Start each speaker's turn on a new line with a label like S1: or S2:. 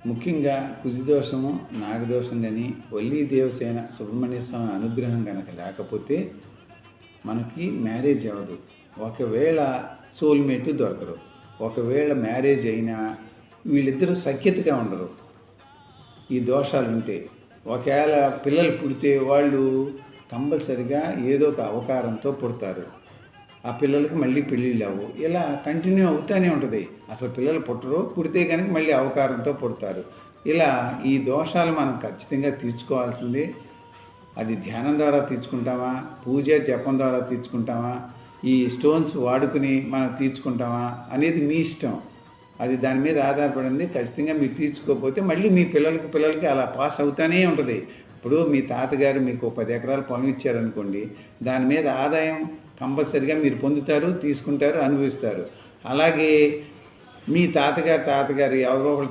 S1: ముఖ్యంగా కుజదోషము, నాగదోషం కానీ వల్లీ దేవసేన సుబ్రహ్మణ్య స్వామి అనుగ్రహం కనుక లేకపోతే మనకి మ్యారేజ్ అవ్వదు. ఒకవేళ సోల్మేట్ దొరకరు. ఒకవేళ మ్యారేజ్ అయినా వీళ్ళిద్దరూ సఖ్యతగా ఉండరు. ఈ దోషాలు ఉంటే ఒకవేళ పిల్లలు పుడితే వాళ్ళు కంపల్సరిగా ఏదో ఒక అవతారంతో పుడతారు. ఆ పిల్లలకి మళ్ళీ పెళ్ళిళ్ళు అవ్వవు. ఇలా కంటిన్యూ అవుతూనే ఉంటుంది. అసలు పిల్లలు పుట్టరు, పుడితే కనుక మళ్ళీ అవతారంతో పుడతారు. ఇలా ఈ దోషాలు మనం ఖచ్చితంగా తీర్చుకోవాల్సిందే. అది ధ్యానం ద్వారా తీర్చుకుంటామా, పూజ జపం ద్వారా తీర్చుకుంటామా, ఈ స్టోన్స్ వాడుకుని మనం తీర్చుకుంటామా అనేది మీ ఇష్టం. అది దాని మీద ఆధారపడింది. ఖచ్చితంగా మీరు తీర్చుకోకపోతే మళ్ళీ మీ పిల్లలకి అలా పాస్ అవుతూనే ఉంటుంది. ఇప్పుడు మీ తాతగారు మీకు 10 ఎకరాల పొలం ఇచ్చారనుకోండి, దాని మీద ఆదాయం కంపల్సరిగా మీరు పొందుతారు, తీసుకుంటారు, అనుభవిస్తారు. అలాగే మీ తాతగారు ఎవరో ఒకరు